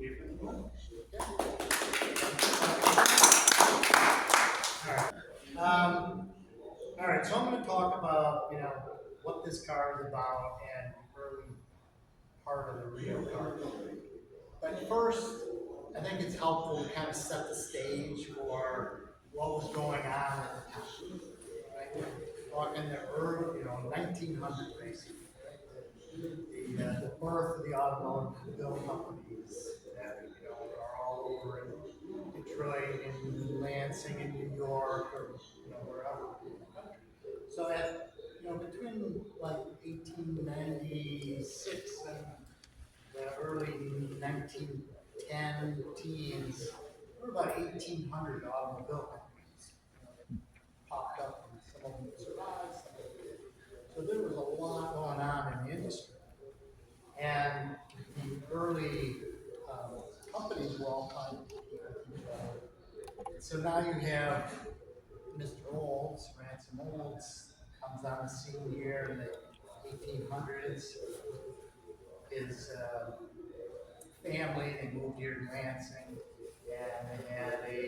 All right, so I'm going to talk about, what this car is about and the early part of the Reo Car Company. But first, I think it's helpful to kind of set the stage for what was going on at the time. Right? We're talking the early, 1900 basically. Right? The birth of the automobile companies that are all over in Detroit and Lansing and New York or wherever in the country. So at between like 1896 and the early 1910 teens, there were about 1,800 automobile companies popped up, and some of them survived, some of them did. So there was a lot going on in the industry. And the early companies were all trying to compete with each other. So now you have Mr. Olds, Ransom Olds, comes on the scene here in the 1800s. His family, they moved here to Lansing, and they had a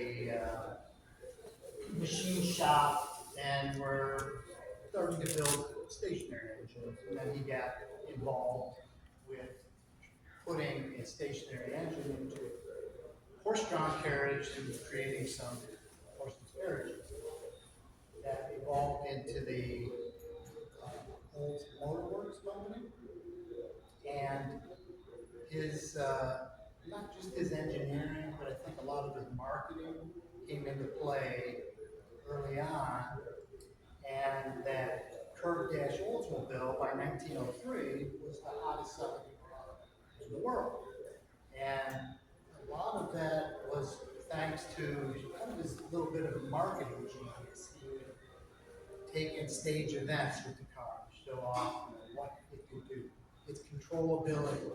machine shop, and were starting to build stationary engines. And then he got involved with putting a stationary engine into a horse-drawn carriage and creating some horseless carriages. That evolved into the Olds Motor Works Company, and his not just his engineering, but I think a lot of his marketing came into play early on, and that curved dash Oldsmobile by 1903 was the hottest selling car in the world. And a lot of that was thanks to kind of his little bit of marketing genius. He would take and stage events with the car, show off what it could do, its controllability,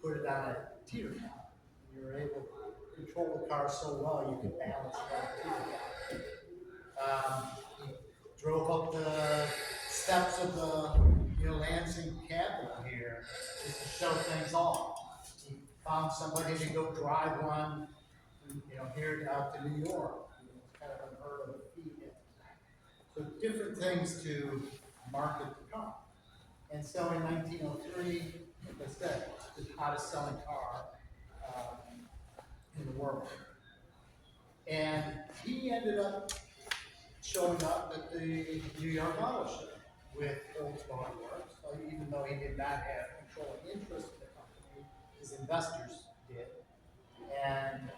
put it on a teeter totter. You were able to control the car so well you could balance it on a teeter totter. He drove up the steps of the Lansing Capitol here just to show things off. He found somebody to go drive one, here out to New York. It's kind of unheard of feat at the time. So different things to market the car. And so in 1903, like I said, the hottest selling car in the world. And he ended up showing up at the New York Auto Show with Olds Motor Works. So even though he did not have controlling interest in the company, his investors did. And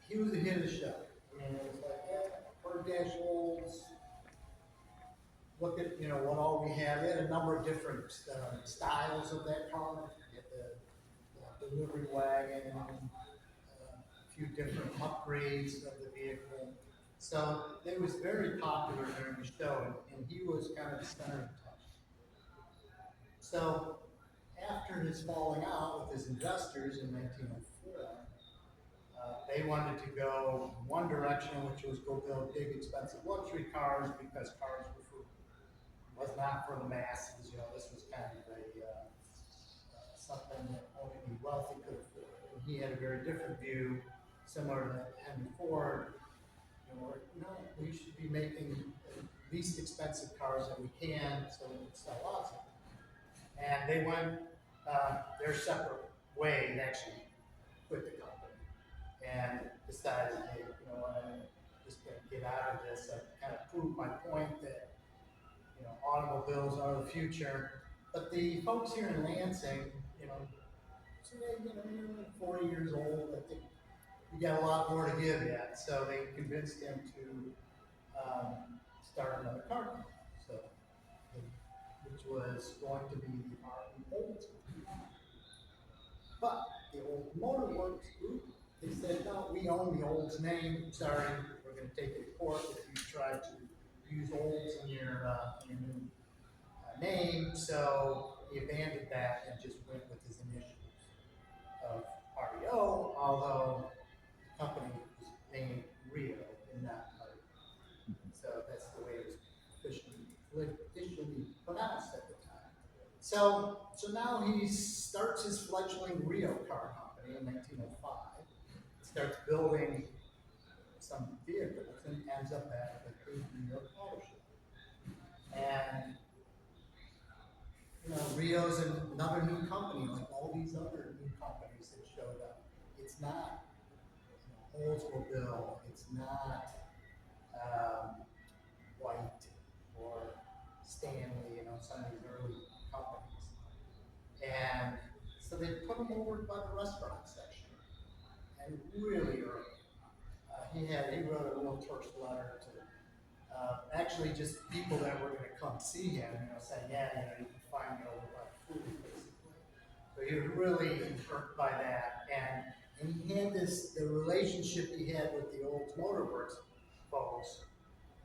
he was the hit of the show. I mean, it was like, Ford Dash Olds, look at what all we have. They had a number of different styles of that car. You had the delivery wagon, a few different upgrades of the vehicle. So it was very popular during the show, and he was kind of the center of attention. So after his falling out with his investors in 1904, they wanted to go one direction, which was go build big, expensive luxury cars because cars were for was not for the masses. This was kind of something that only the wealthy could afford. And he had a very different view, similar to Henry Ford. We should be making the least expensive cars that we can, so we can sell lots of them. And they went their separate way and actually quit the company and decided, hey, I'm just going to get out of this. I kind of proved my point that automobiles are the future. But the folks here in Lansing, say, you're 40 years old. I think you got a lot more to give yet. So they convinced him to start another car company. So, which was going to be the Olds. But the Old Motor Works group, they said, no, we own the Olds name. Sorry, we're going to take it to court if you try to use Olds in your new name. So he abandoned that and just went with his initials of REO, although the company was named Reo and not REO. So that's the way it was officially pronounced at the time. So now he starts his fledgling Reo Car Company in 1905. Starts building some vehicles and ends up at the big New York Auto Show. And Rio's another new company, like all these other new companies that showed up. It's not Oldsmobile. It's not um, White or Stanley. Some of these early companies. And so they put him over by the restaurant section, and really early. He wrote a real terse letter to actually just people that were going to come see him, saying, yeah, you can find me over by food, basically. So he was really hurt by that, and he had the relationship he had with the old Motorworks folks,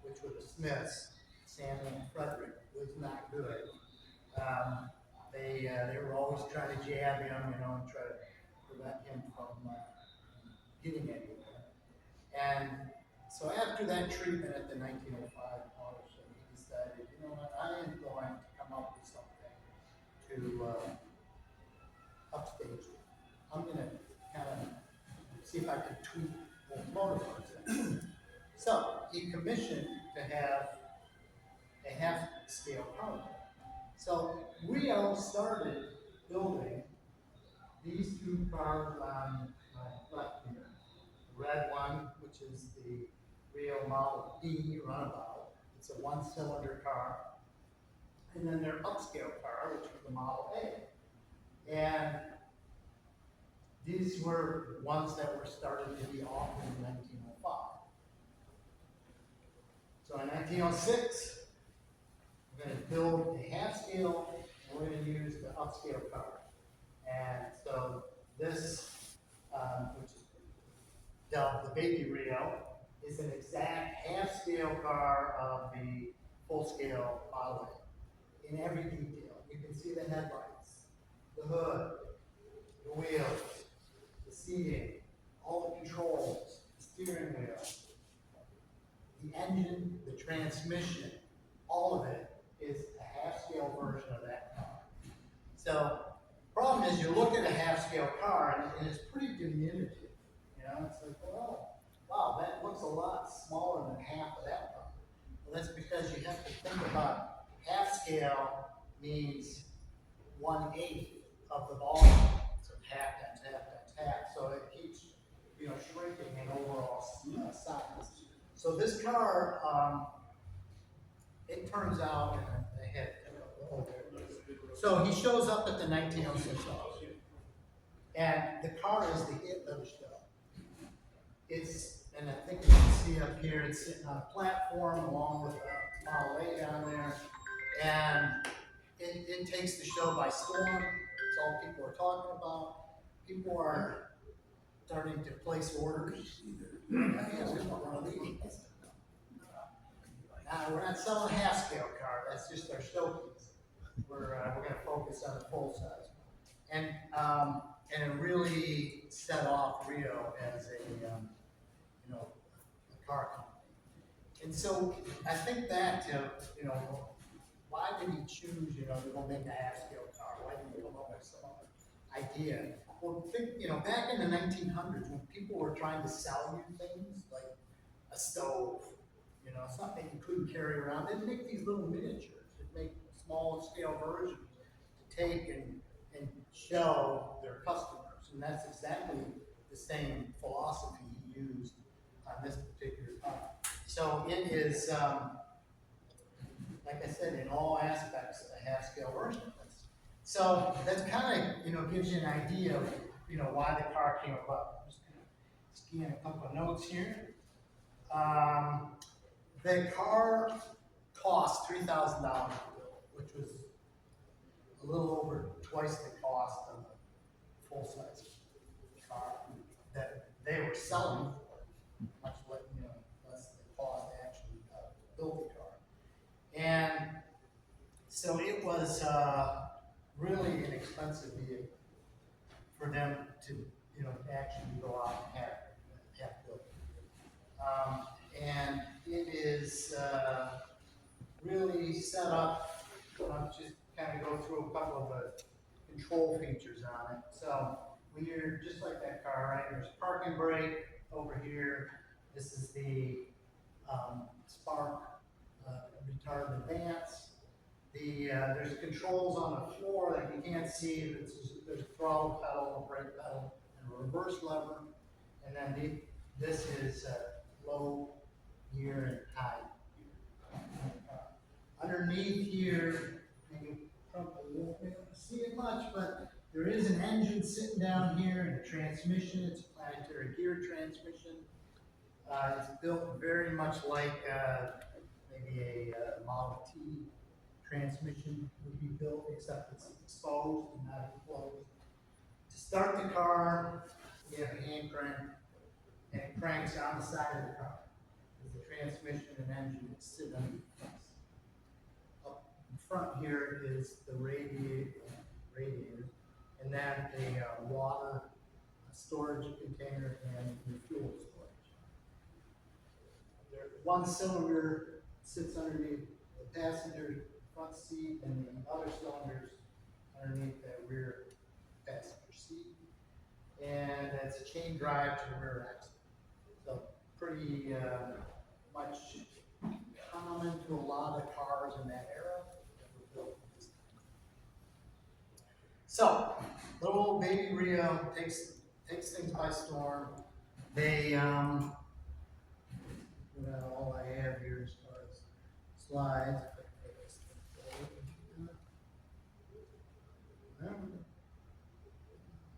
which were the Smiths, Stanley and Frederick, was not good. They were always trying to jab him, and try to prevent him from getting anywhere. And so after that treatment at the 1905 auto show, he decided, you know what, I am going to come up with something to upstage it. I'm going to kind of see if I can tweak old motorcars. So he commissioned to have a half-scale car. So Reo started building these two cars on my left here. The red one, which is the Reo Model B runabout. It's a one-cylinder car. And then their upscale car, which was the Model A. And these were ones that were started to be offered in 1905. So in 1906, we're going to build a half-scale, and we're going to use the upscale car. And so this, which is dubbed the Baby Reo, is an exact half-scale car of the full-scale Model A in every detail. You can see the headlights, the hood, the wheels, the seating, all the controls, the steering wheel, the engine, the transmission, all of it is a half-scale version of that car. So, problem is, you look at a half-scale car and it's pretty diminutive. It's like, well, wow, that looks a lot smaller than half of that car. Well, that's because you have to think about half-scale means 1/8 of the volume. So half times half times half. So it keeps, shrinking in overall size. So this car, it turns out, and they had, so he shows up at the 1906 auction, and the car is the hit of the show. And I think you can see up here, it's sitting on a platform along with a Model A down there, and it takes the show by storm. It's all people are talking about. People are starting to place orders. Now, we're not selling a half-scale car. That's just our showpiece. We're going to focus on the full size. And it really set off Reo as a car company. And so I think that, why did he choose, to go make a half-scale car? Why didn't he come up with some other idea? Well, back in the 1900s, when people were trying to sell you things like a stove, something you couldn't carry around, they'd make these little miniatures. They'd make small scale versions to take and show their customers. And that's exactly the same philosophy he used on this particular car. So it is, like I said, in all aspects, a half-scale version of this. So that's kind of, gives you an idea of, why the car came about. I'm just going to scan a couple of notes here. The car cost $3,000 to build, which was a little over twice the cost of a full-size car that they were selling for, much less, less than the cost to actually build the car. And so it was really an expensive vehicle for them to, actually go out and have built. And it is really set up, just kind kind of go through a couple of the control features on it. So when you're just like that car, right? There's parking brake over here. This is the spark retard advance. There's controls on the floor that you can't see. There's a throttle pedal, a brake pedal, and a reverse lever. And then this is low gear and high gear. Underneath here, you probably won't be able to see it much, but there is an engine sitting down here and a transmission. It's a planetary gear transmission. It's built very much like maybe a Model T transmission would be built, except it's exposed and not enclosed. To start the car, you have a hand crank, and it cranks on the side of the car. Because the transmission and engine sit underneath this. Up in front here is the radiator, and then a water storage container and the fuel storage. One cylinder sits underneath the passenger front seat, and the other cylinders underneath the rear passenger seat. And it's a chain drive to the rear axle. So pretty much common to a lot of cars in that era that were built at this time. So, little old baby Reo takes things by storm. They, all I have here as far as slides.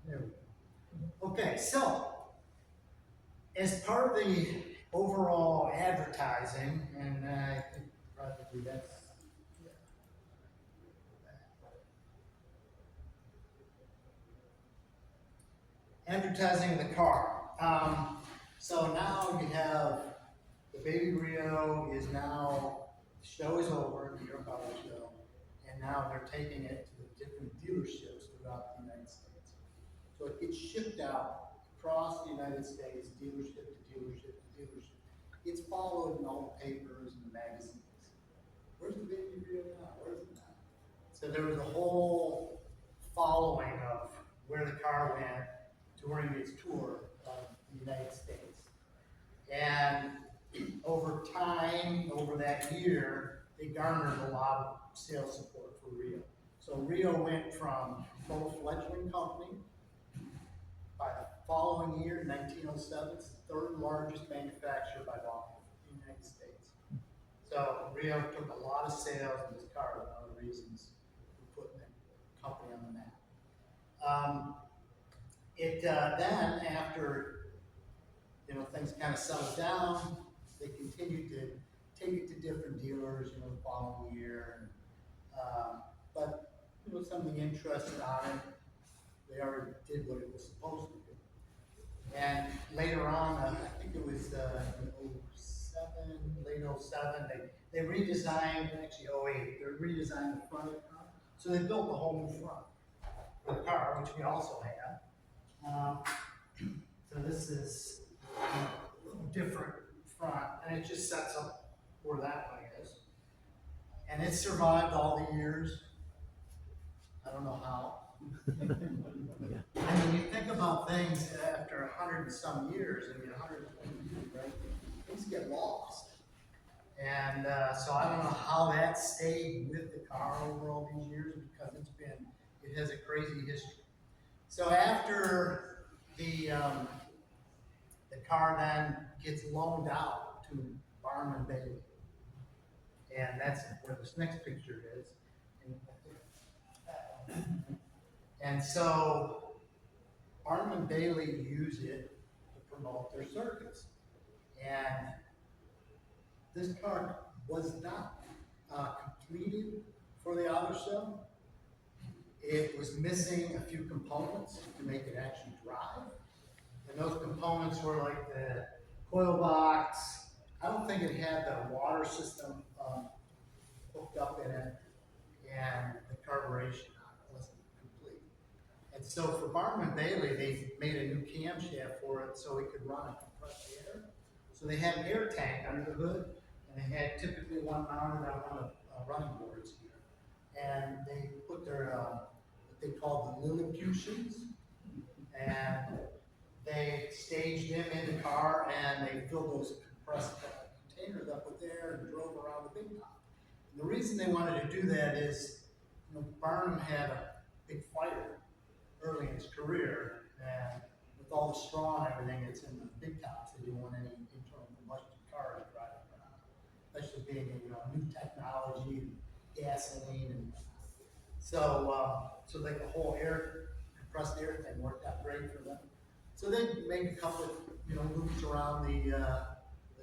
There we go. Okay, so as part of the overall advertising, and I think probably that's advertising of the car. So now you have the baby Reo is now, the show is over, the New York Auto Show, and now they're taking it to the different dealerships throughout the United States. So it gets shipped out across the United States, dealership to dealership to dealership. It's followed in all the papers and the magazines. Where's the baby Reo now? Where's it now? So there was a whole following of where the car went during its tour of the United States. And over time, over that year, they garnered a lot of sales support for Reo. So Reo went from a full-fledgling company. By the following year, 1907, it's the third largest manufacturer by volume in the United States. So Reo took a lot of sales in this car, one of the reasons for putting the company on the map. Then after things kind of settled down, they continued to take it to different dealers, the following year. But something interested on it, they already did what it was supposed to do. And later on, I think it was late 07, they redesigned, actually 08, they redesigned the front of the car. So they built the whole new front for the car, which we also had. So this is a little different front, and it just sets up where that one is. And it survived all the years. I don't know how. I mean, you think about things after 100 and some years, 120 years, right? Things get lost. And so I don't know how that stayed with the car over all these years, because it has a crazy history. So after the car then gets loaned out to Barnum Bailey, and that's where this next picture is. And so Barnum and Bailey use it to promote their circuits. And this car was not completed for the auto show. It was missing a few components to make it actually drive. And those components were like the coil box. I don't think it had the water system hooked up in it, and the carburation wasn't complete. And so for Barnum and Bailey, they made a new camshaft for it so it could run on compressed air. So they had an air tank under the hood, and they had typically one mounted on one of the running boards here. and they put their, what they call the Lilliputians, and they staged them in the car, and they filled those compressed containers up with air and drove around the big top. And the reason they wanted to do that is, Barnum had a big fire early in his career, and with all the straw and everything that's in the big tops, they didn't want any internal combustion cars driving around, especially being new technology, gasoline, and so like the whole compressed air thing worked out great for them. So they make a couple of loops around the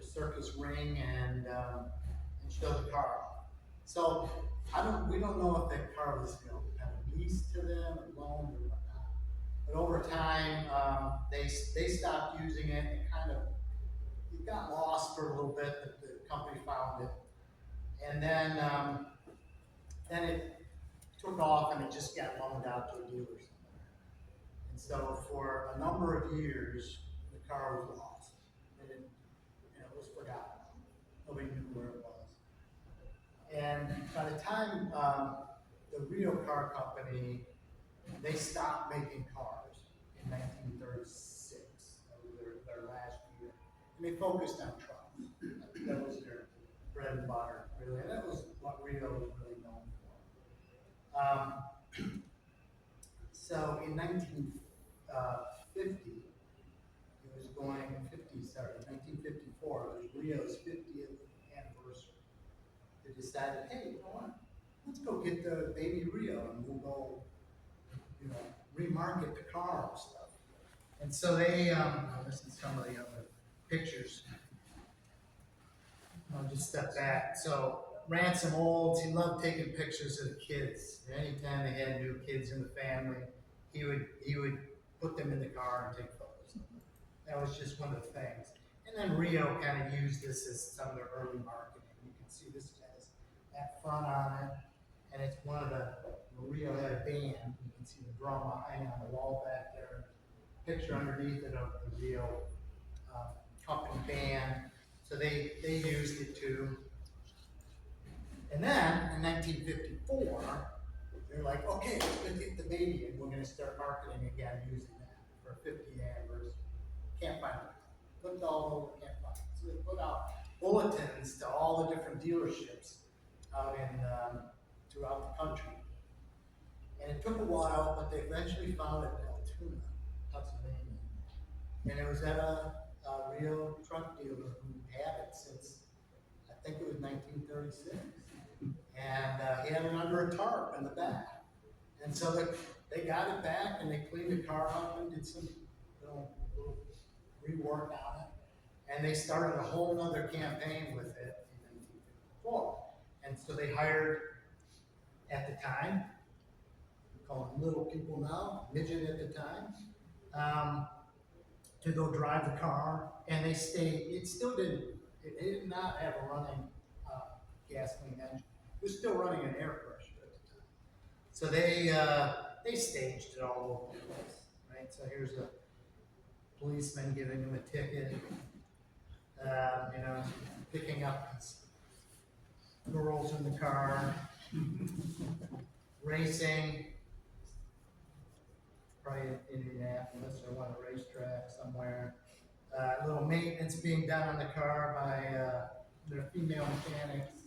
circus ring and show the car off. So we don't know if that car was kind of leased to them or loaned or whatnot. But over time, they stopped using it and it got lost for a little bit. The company found it, and then it took off and it just got loaned out to a dealer somewhere. And so for a number of years, the car was lost. It was forgotten. Nobody knew where it was. And by the time the Reo Car Company, they stopped making cars in 1936. That was their last year. And they focused on trucks. That was their bread and butter, really. And that was what Reo was really known for. So in 1950, it was going 1954, it was Rio's 50th anniversary. They decided, hey, you know what? Let's go get the baby Reo and we'll go, remarket the car and stuff. And so they, this is some of the other pictures. I'll just step back. So Ransom Olds, he loved taking pictures of the kids. Anytime they had new kids in the family, he would put them in the car and take photos of them. That was just one of the things. And then Reo kind of used this as some of their early marketing. You can see this has that front on it, and it's one of Reo had a band. You can see the drum behind on the wall back there. Picture underneath it of the Reo company band. So they used it too. And then in 1954, they're like, okay, let's get the baby and we're going to start marketing again using that for 50th anniversary. Can't find it. Looked all over, can't find it. So they put out bulletins to all the different dealerships out throughout the country. And it took a while, but they eventually found it in Altoona, Pennsylvania. And it was at a Reo truck dealer who had it since, I think it was 1936. And he had it under a tarp in the back. And so they got it back and they cleaned the car up and did some little rework on it. And they started a whole other campaign with it in 1954. And so they hired, at the time, we call them little people now, midget at the time, to go drive the car. And they stayed, it did not have a running gasoline engine. It was still running an air pressure at the time. So they staged it all over the place, right? So here's a policeman giving him a ticket, picking up his girls in the car, racing, probably in Indianapolis or one racetrack somewhere. A little maintenance being done on the car by their female mechanics.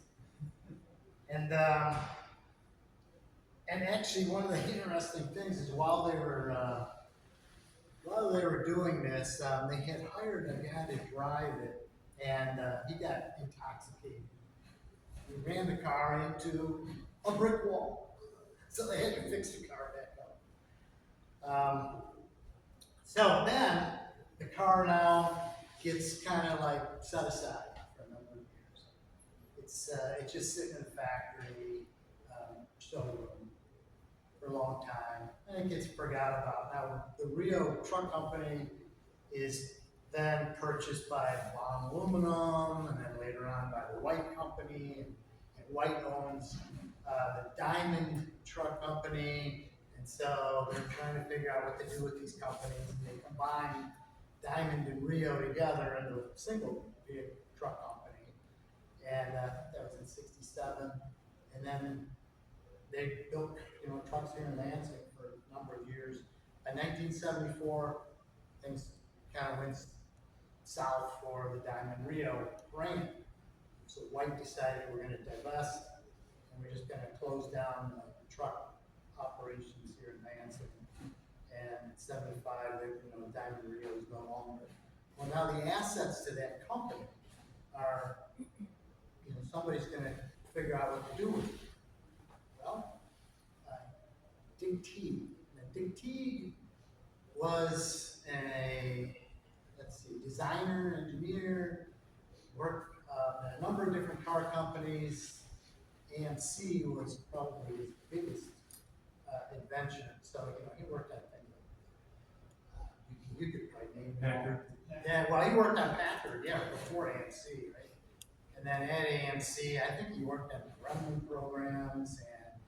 And actually, one of the interesting things is while they were doing this, they had hired a guy to drive it, and he got intoxicated. He ran the car into a brick wall, so they had to fix the car back up. So then the car now gets kind of like set aside for a number of years. It's just sitting in the factory showroom for a long time, and it gets forgot about. Now the Reo Truck Company is then purchased by Blom Aluminum, and then later on by the White Company, and White owns the Diamond Truck Company, and so they're trying to figure out what to do with these companies, and they combine Diamond and Reo together into a single vehicle truck company, and that was in '67, and then they built, trucks here in Lansing for a number of years. By 1974, things kind of went south for the Diamond Reo brand. So White decided we're gonna divest, and we're just gonna close down the truck operations here in Lansing. And in 75, Diamond Reo is no longer. Well, now the assets to that company are, somebody's gonna figure out what to do with it. Well, Dig T. Now, Dig T was designer, engineer, worked at a number of different car companies. AMC was probably his biggest invention. So, he worked on things like, you could probably name Packard. Yeah, well, he worked on Packard, before AMC, right? And then at AMC, I think he worked on revenue programs and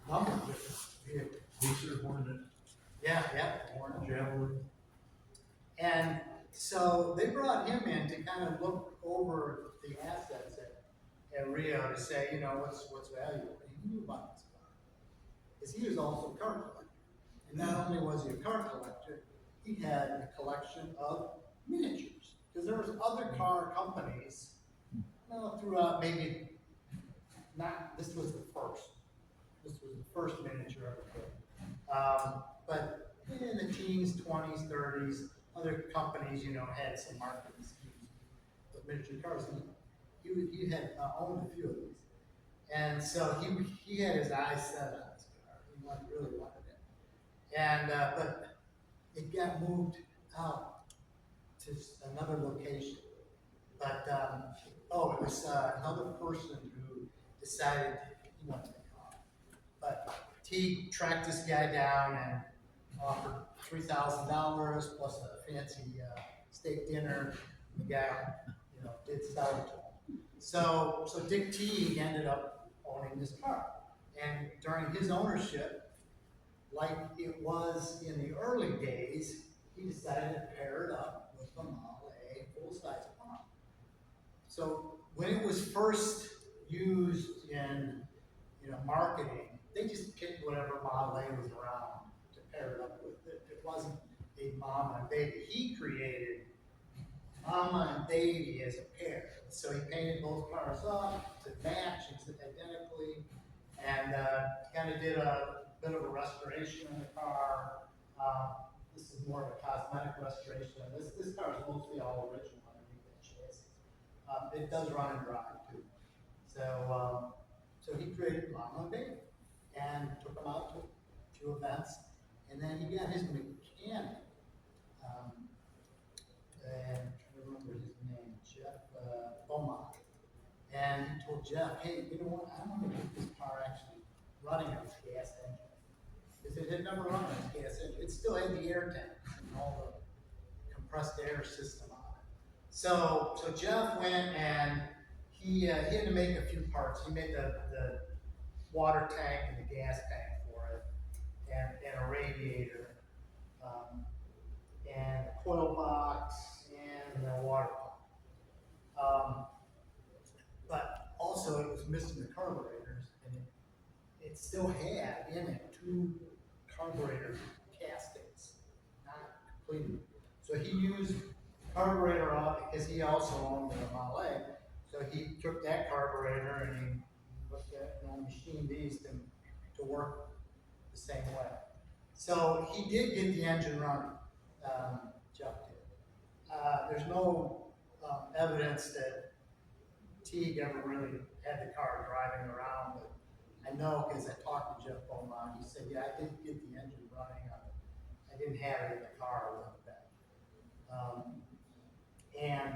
a number of different vehicles. Pacer, Hornet, Yeah, Hornet. Javelin. And so they brought him in to kind of look over the assets at Reo to say, what's valuable. And he knew about this car. Because he was also a car collector. And not only was he a car collector, he had a collection of miniatures. Because there was other car companies, throughout maybe not, this was the first. This was the first miniature ever built. But in the teens, 20s, 30s, other companies, had some marketing schemes with miniature cars. And he had owned a few of these. And so he had his eyes set on this car. He really wanted it. And, but it got moved out to another location. But, it was another person who decided he wanted the car. But T tracked this guy down and offered $3,000 plus a fancy steak dinner. The guy, did sell it to him. So Dick T ended up owning this car. And during his ownership, like it was in the early days, he decided to pair it up with the Model A full-size car. So when it was first used in marketing, they just picked whatever Model A was around to pair it up with. It wasn't a mama and baby. He created mama and baby as a pair. So he painted both cars up to match identically, and kind of did a bit of a restoration on the car. This is more of a cosmetic restoration. This car is mostly all original underneath that chassis. It does run and drive too. So he created Mama and Baby and took them out to a few events, and then he got his mechanic. And I'm trying to remember his name, Jeff Beaumont. And he told Jeff, hey, you know what? I want to get this car actually running on its gas engine. Because it had never run on its gas engine. It still had the air tank and all the compressed air system on it. So Jeff went and he had to make a few parts. He made the water tank and the gas tank for it, and a radiator, and a coil box, and a water pump. But also it was missing the carburetors, and it still had in it 2 carburetor castings, not completed. So he used carburetor off because he also owned the Model A. So he took that carburetor and he looked at machined these to work the same way. So he did get the engine running. Jeff did. There's no evidence that Teague ever really had the car driving around, but I know because I talked to Jeff Beaumont. He said, yeah, I did get the engine running on it. I didn't have it in the car with that. And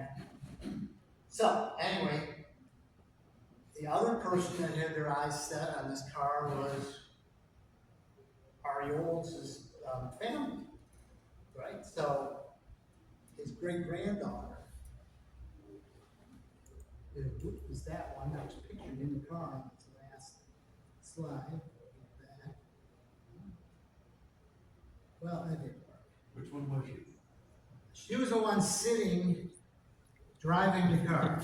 so, anyway, the other person that had their eyes set on this car was Ariol's family, right? So, his great-granddaughter, was that one that was pictured in the car on this last slide. Well, that didn't work. Which one was she? She was the one sitting, driving the car.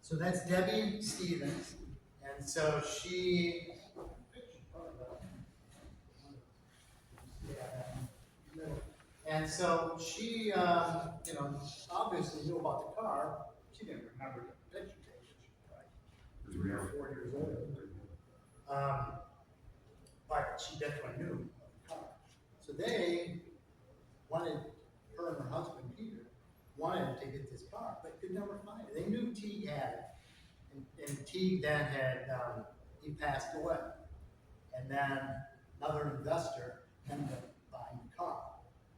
So that's Debbie Stevens, and And so she, yeah, and so she, obviously knew about the car. She didn't remember the picture taken, right? 3 or 4 years old. But she definitely knew of the car. So they wanted, her and her husband, Peter, wanted to get this car, but could never find it. They knew Teague had it. And Teague then had, he passed away. And then another investor ended up buying the car.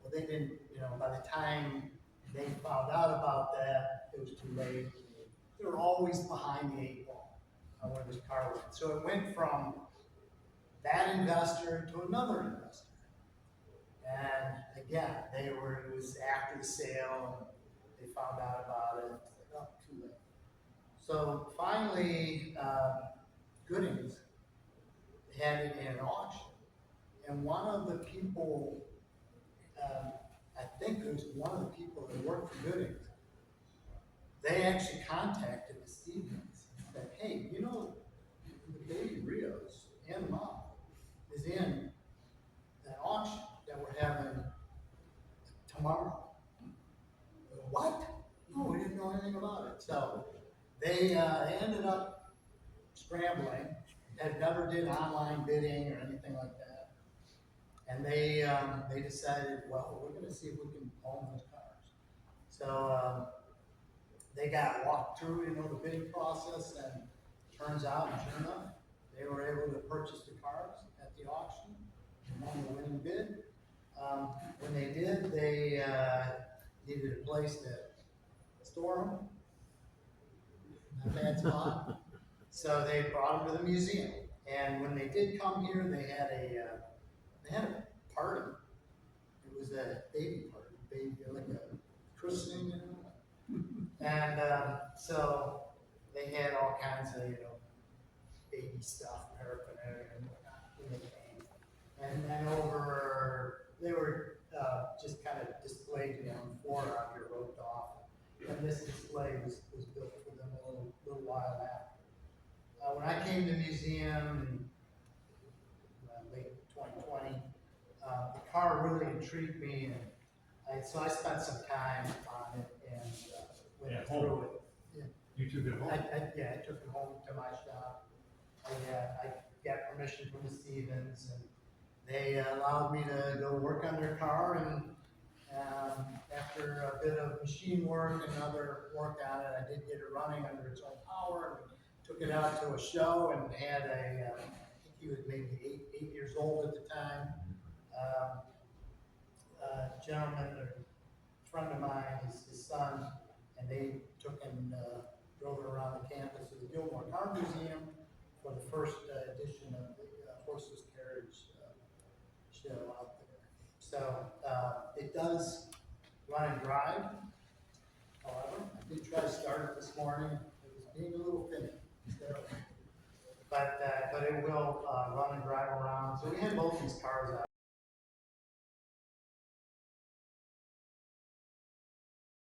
Well, they didn't, by the time they found out about that, it was too late. They were always behind the 8 ball on where this car went. So it went from that investor to another investor. And again, it was after the sale, and they found out about it. It's like, oh, too late. So finally, Goodings had it in an auction. And one of the people, I think it was one of the people that worked for Goodings, they actually contacted the Stevens and said, hey, the baby Reo's and mom is in an auction that we're having tomorrow. What? No, we didn't know anything about it. So they ended up scrambling, had never did online bidding or anything like that. And they decided, well, we're going to see if we can own those cars. So they got walked through, the bidding process, and turns out, sure enough, they were able to purchase the cars at the auction and won the winning bid. When they did, they needed a place to store them. Not a bad spot. So they brought them to the museum. And when they did come here, they had a party. It was a baby party, like a christening, And so they had all kinds of, baby stuff, paraphernalia, and whatnot when they came. And then they were just kind of displayed, four out here roped off. And this display was built for them a little while after. When I came to the museum in late 2020, the car really intrigued me, and so I spent some time on it and went through it. Yeah. You took it home? I took it home to my shop. I got permission from the Stevens, and they allowed me to go work on their car. And after a bit of machine work and other work on it, I did get it running under its own power. And took it out to a show and had I think he was maybe eight years old at the time. Gentleman, or friend of mine, his son, and they took and drove it around the campus of the Gilmore Car Museum for the first edition of the horseless carriage show out there. So it does run and drive. However, I did try to start it this morning. It was being a little finicky. But it will run and drive around. So we had both these cars out.